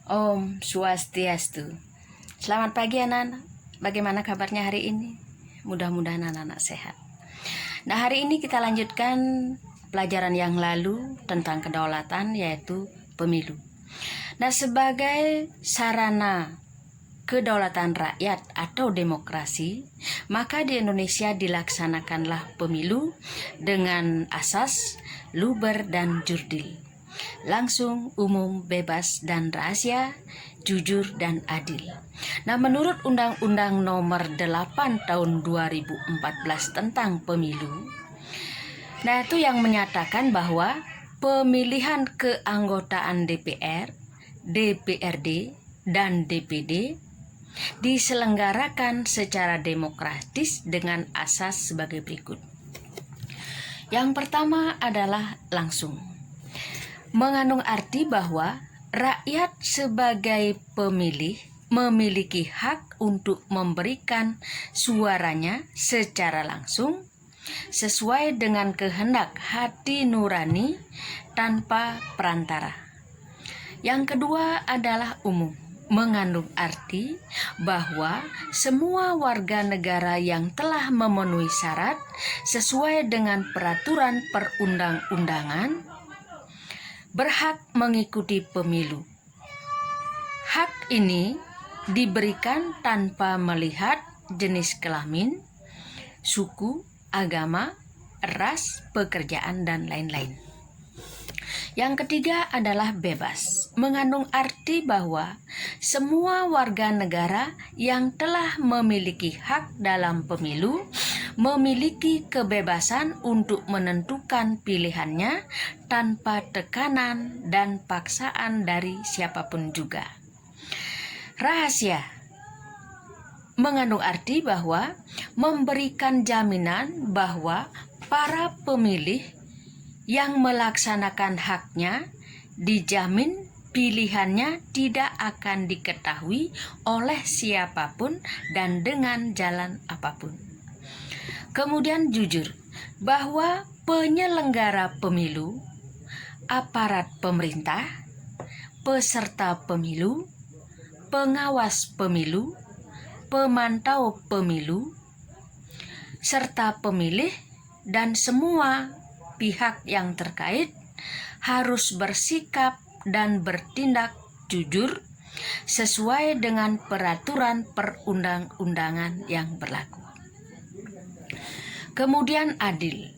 Om Swastiastu. Selamat pagi anak-anak. Bagaimana kabarnya hari ini? Mudah-mudahan anak-anak sehat. Nah, hari ini kita lanjutkan pelajaran yang lalu tentang kedaulatan, yaitu pemilu. Nah, sebagai sarana kedaulatan rakyat atau demokrasi, maka di Indonesia dilaksanakanlah pemilu dengan asas luber dan jurdil, langsung, umum, bebas, dan rahasia, jujur, dan adil. Nah, menurut Undang-Undang Nomor 8 Tahun 2014 tentang pemilu, nah itu yang menyatakan bahwa pemilihan keanggotaan DPR, DPRD, dan DPD diselenggarakan secara demokratis dengan asas sebagai berikut. Yang pertama adalah langsung, mengandung arti bahwa rakyat sebagai pemilih memiliki hak untuk memberikan suaranya secara langsung sesuai dengan kehendak hati nurani tanpa perantara. Yang kedua adalah umum, mengandung arti bahwa semua warga negara yang telah memenuhi syarat sesuai dengan peraturan perundang-undangan berhak mengikuti pemilu. Hak ini diberikan tanpa melihat jenis kelamin, suku, agama, ras, pekerjaan, dan lain-lain. Yang ketiga adalah bebas, mengandung arti bahwa semua warga negara yang telah memiliki hak dalam pemilu memiliki kebebasan untuk menentukan pilihannya tanpa tekanan dan paksaan dari siapapun juga. Rahasia, mengandung arti bahwa memberikan jaminan bahwa para pemilih yang melaksanakan haknya dijamin pilihannya tidak akan diketahui oleh siapapun dan dengan jalan apapun. Kemudian jujur, bahwa penyelenggara pemilu, aparat pemerintah, peserta pemilu, pengawas pemilu, pemantau pemilu, serta pemilih dan semua pihak yang terkait harus bersikap dan bertindak jujur sesuai dengan peraturan perundang-undangan yang berlaku. Kemudian adil,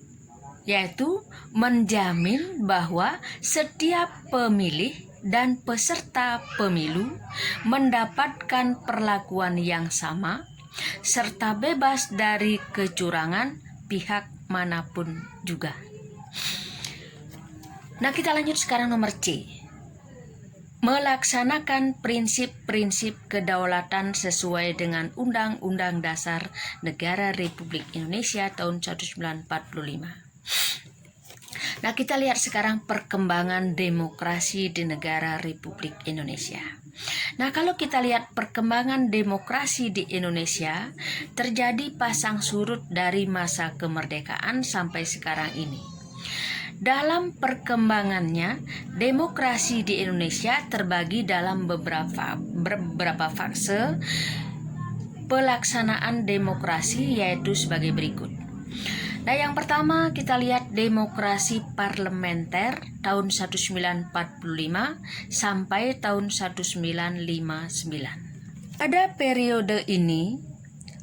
yaitu menjamin bahwa setiap pemilih dan peserta pemilu mendapatkan perlakuan yang sama serta bebas dari kecurangan pihak manapun juga. Nah, kita lanjut sekarang nomor C. Melaksanakan prinsip-prinsip kedaulatan sesuai dengan Undang-Undang Dasar Negara Republik Indonesia tahun 1945. Nah, kita lihat sekarang perkembangan demokrasi di negara Republik Indonesia. Nah, kalau kita lihat perkembangan demokrasi di Indonesia, terjadi pasang surut dari masa kemerdekaan sampai sekarang ini. Dalam perkembangannya, demokrasi di Indonesia terbagi dalam beberapa fase pelaksanaan demokrasi, yaitu sebagai berikut. Nah, yang pertama kita lihat demokrasi parlementer tahun 1945 sampai tahun 1959. Pada periode ini,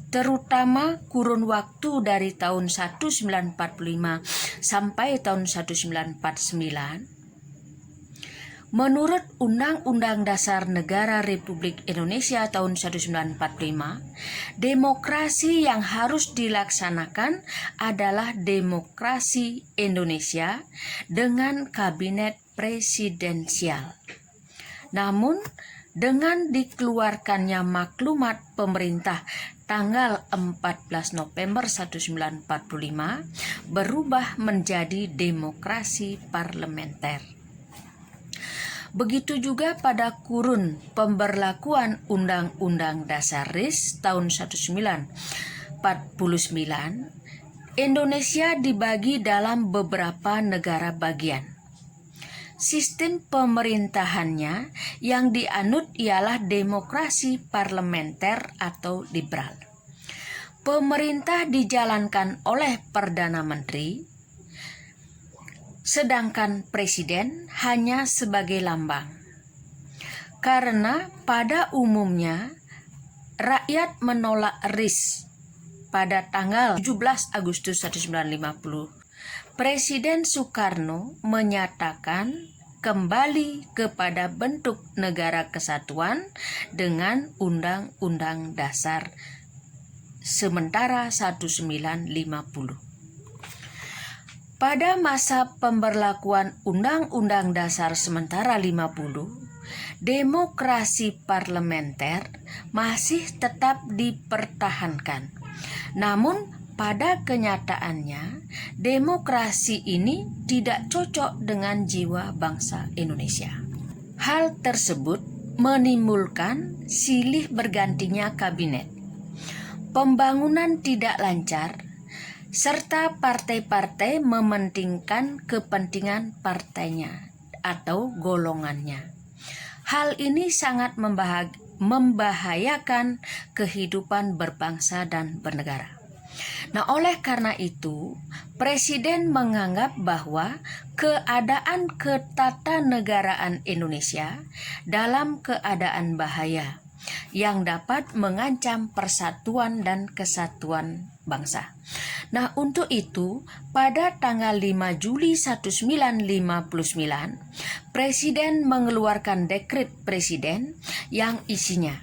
terutama kurun waktu dari tahun 1945 sampai tahun 1949, menurut Undang-Undang Dasar Negara Republik Indonesia tahun 1945, demokrasi yang harus dilaksanakan adalah demokrasi Indonesia dengan kabinet presidensial. Namun, dengan dikeluarkannya maklumat pemerintah tanggal 14 November 1945 berubah menjadi demokrasi parlementer. Begitu juga pada kurun pemberlakuan Undang-Undang Dasar RI tahun 1949, Indonesia dibagi dalam beberapa negara bagian. Sistem pemerintahannya yang dianut ialah demokrasi parlementer atau liberal. Pemerintah dijalankan oleh Perdana Menteri, sedangkan Presiden hanya sebagai lambang. Karena pada umumnya rakyat menolak RIS pada tanggal 17 Agustus 1950. Presiden Soekarno menyatakan kembali kepada bentuk negara kesatuan dengan Undang-Undang Dasar sementara 1950. Pada masa pemberlakuan Undang-Undang Dasar sementara 50, demokrasi parlementer masih tetap dipertahankan. Namun pada kenyataannya, demokrasi ini tidak cocok dengan jiwa bangsa Indonesia. Hal tersebut menimbulkan silih bergantinya kabinet, pembangunan tidak lancar, serta partai-partai mementingkan kepentingan partainya atau golongannya. Hal ini sangat membahayakan kehidupan berbangsa dan bernegara. Nah, oleh karena itu, Presiden menganggap bahwa keadaan ketatanegaraan Indonesia dalam keadaan bahaya yang dapat mengancam persatuan dan kesatuan bangsa. Nah, untuk itu, pada tanggal 5 Juli 1959, Presiden mengeluarkan dekret Presiden yang isinya: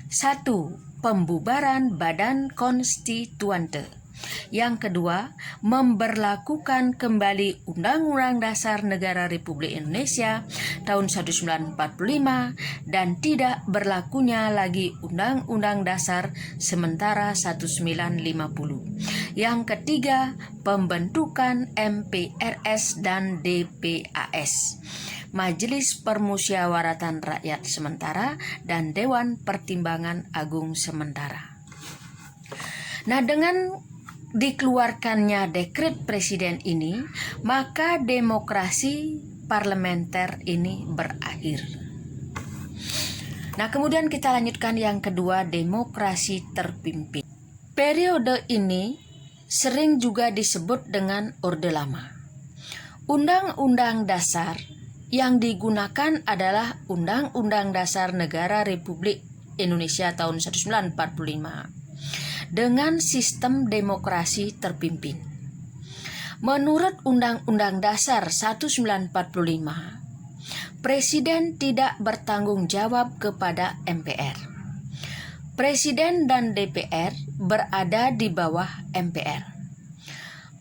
1. Pembubaran Badan Konstituante. Yang kedua, memberlakukan kembali Undang-Undang Dasar Negara Republik Indonesia tahun 1945 dan tidak berlakunya lagi Undang-Undang Dasar sementara 1950. Yang ketiga, pembentukan MPRS dan DPAS, Majelis Permusyawaratan Rakyat Sementara dan Dewan Pertimbangan Agung Sementara. Nah, dengan dikeluarkannya dekret Presiden ini, maka demokrasi parlementer ini berakhir. Nah, kemudian kita lanjutkan yang kedua, demokrasi terpimpin. Periode ini sering juga disebut dengan Orde Lama. Undang-Undang Dasar yang digunakan adalah Undang-Undang Dasar Negara Republik Indonesia tahun 1945 dengan sistem demokrasi terpimpin. Menurut Undang-Undang Dasar 1945, Presiden tidak bertanggung jawab kepada MPR. Presiden dan DPR berada di bawah MPR.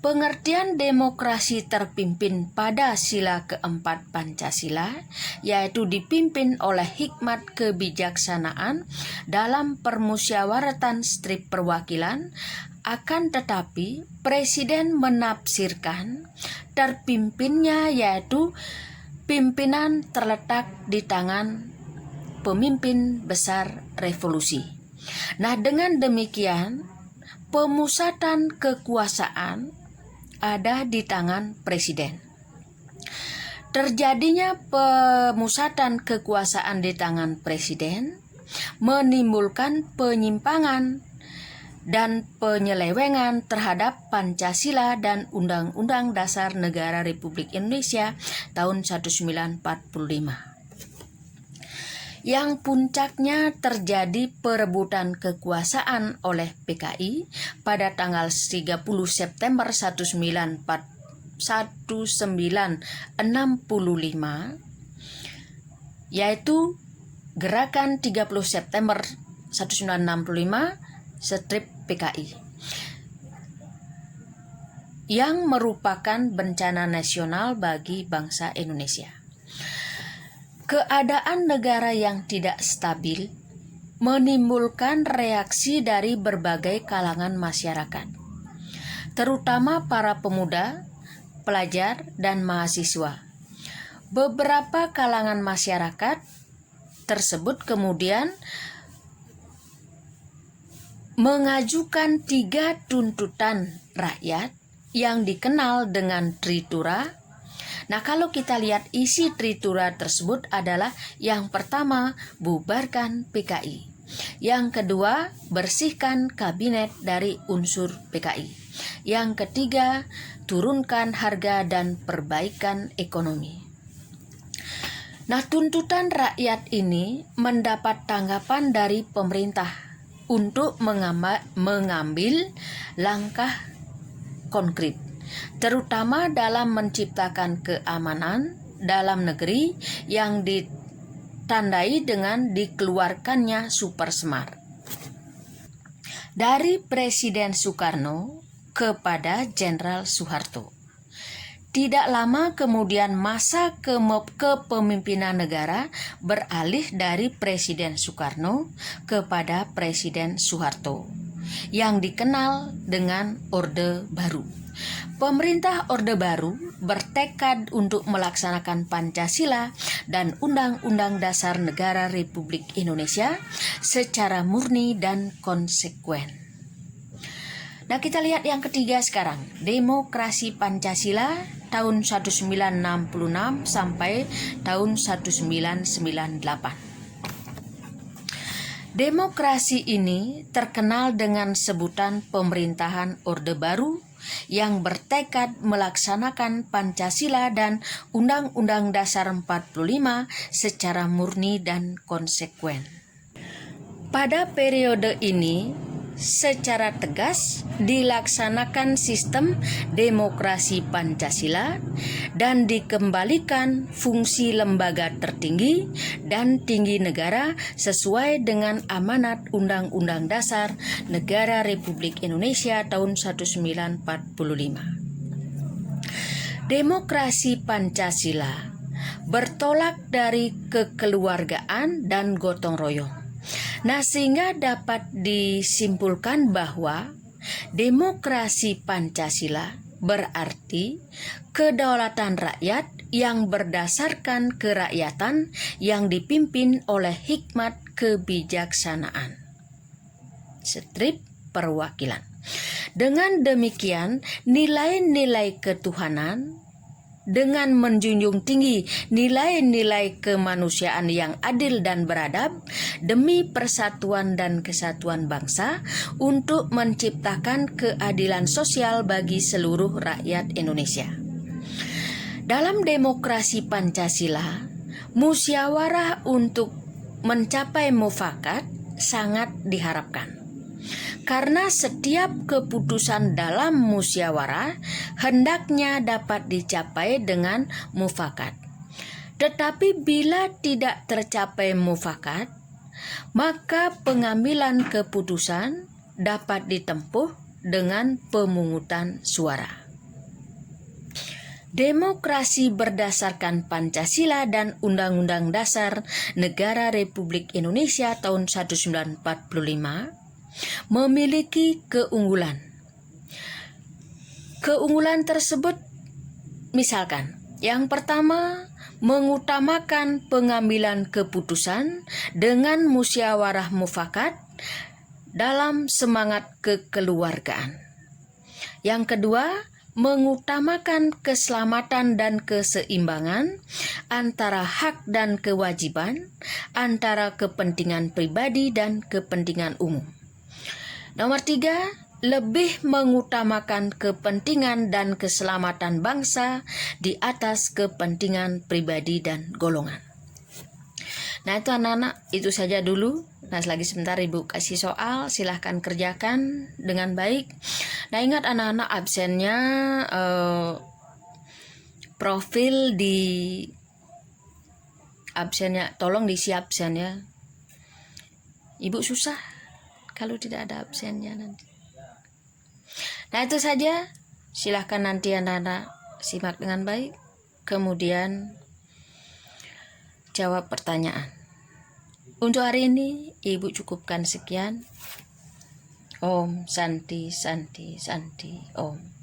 Pengertian demokrasi terpimpin pada sila keempat Pancasila, yaitu dipimpin oleh hikmat kebijaksanaan dalam permusyawaratan strip perwakilan, akan tetapi Presiden menafsirkan terpimpinnya yaitu pimpinan terletak di tangan pemimpin besar revolusi. Nah, dengan demikian pemusatan kekuasaan ada di tangan Presiden. Terjadinya pemusatan kekuasaan di tangan Presiden menimbulkan penyimpangan dan penyelewengan terhadap Pancasila dan Undang-Undang Dasar Negara Republik Indonesia tahun 1945. Yang puncaknya terjadi perebutan kekuasaan oleh PKI pada tanggal 30 September 1965, yaitu Gerakan 30 September 1965 strip PKI, yang merupakan bencana nasional bagi bangsa Indonesia. Keadaan negara yang tidak stabil menimbulkan reaksi dari berbagai kalangan masyarakat, terutama para pemuda, pelajar, dan mahasiswa. Beberapa kalangan masyarakat tersebut kemudian mengajukan 3 tuntutan rakyat yang dikenal dengan Tritura Nah, kalau kita lihat isi tritura tersebut adalah yang pertama, bubarkan PKI. Yang kedua, bersihkan kabinet dari unsur PKI. Yang ketiga, turunkan harga dan perbaikan ekonomi. Nah, tuntutan rakyat ini mendapat tanggapan dari pemerintah untuk mengambil langkah konkret, terutama dalam menciptakan keamanan dalam negeri yang ditandai dengan dikeluarkannya Super Smart dari Presiden Soekarno kepada Jenderal Soeharto. Tidak lama kemudian masa kepemimpinan negara beralih dari Presiden Soekarno kepada Presiden Soeharto yang dikenal dengan Orde Baru. Pemerintah Orde Baru bertekad untuk melaksanakan Pancasila dan Undang-Undang Dasar Negara Republik Indonesia secara murni dan konsekuen. Nah, kita lihat yang ketiga sekarang, demokrasi Pancasila tahun 1966 sampai tahun 1998. Demokrasi ini terkenal dengan sebutan pemerintahan Orde Baru yang bertekad melaksanakan Pancasila dan Undang-Undang Dasar 45 secara murni dan konsekuen. Pada periode ini, secara tegas dilaksanakan sistem demokrasi Pancasila dan dikembalikan fungsi lembaga tertinggi dan tinggi negara sesuai dengan amanat Undang-Undang Dasar Negara Republik Indonesia tahun 1945. Demokrasi Pancasila bertolak dari kekeluargaan dan gotong royong. Nah, sehingga dapat disimpulkan bahwa demokrasi Pancasila berarti kedaulatan rakyat yang berdasarkan kerakyatan yang dipimpin oleh hikmat kebijaksanaan. Strip perwakilan. Dengan demikian, nilai-nilai ketuhanan dengan menjunjung tinggi nilai-nilai kemanusiaan yang adil dan beradab demi persatuan dan kesatuan bangsa untuk menciptakan keadilan sosial bagi seluruh rakyat Indonesia. Dalam demokrasi Pancasila, musyawarah untuk mencapai mufakat sangat diharapkan. Karena setiap keputusan dalam musyawarah hendaknya dapat dicapai dengan mufakat. Tetapi bila tidak tercapai mufakat, maka pengambilan keputusan dapat ditempuh dengan pemungutan suara. Demokrasi berdasarkan Pancasila dan Undang-Undang Dasar Negara Republik Indonesia tahun 1945 memiliki keunggulan. Keunggulan tersebut misalkan, yang pertama, mengutamakan pengambilan keputusan dengan musyawarah mufakat dalam semangat kekeluargaan. Yang kedua, mengutamakan keselamatan dan keseimbangan antara hak dan kewajiban, antara kepentingan pribadi dan kepentingan umum. Nomor 3, lebih mengutamakan kepentingan dan keselamatan bangsa di atas kepentingan pribadi dan golongan. Nah, itu anak-anak, itu saja dulu. Nah, lagi sebentar Ibu kasih soal, silahkan kerjakan dengan baik. Nah, ingat anak-anak, absennya profil di absennya, tolong diisi absennya. Ibu susah kalau tidak ada absennya nanti. Nah, itu saja. Silahkan nanti anak-anak simak dengan baik. Kemudian jawab pertanyaan. Untuk hari ini Ibu cukupkan sekian. Om Santi Santi Santi Om.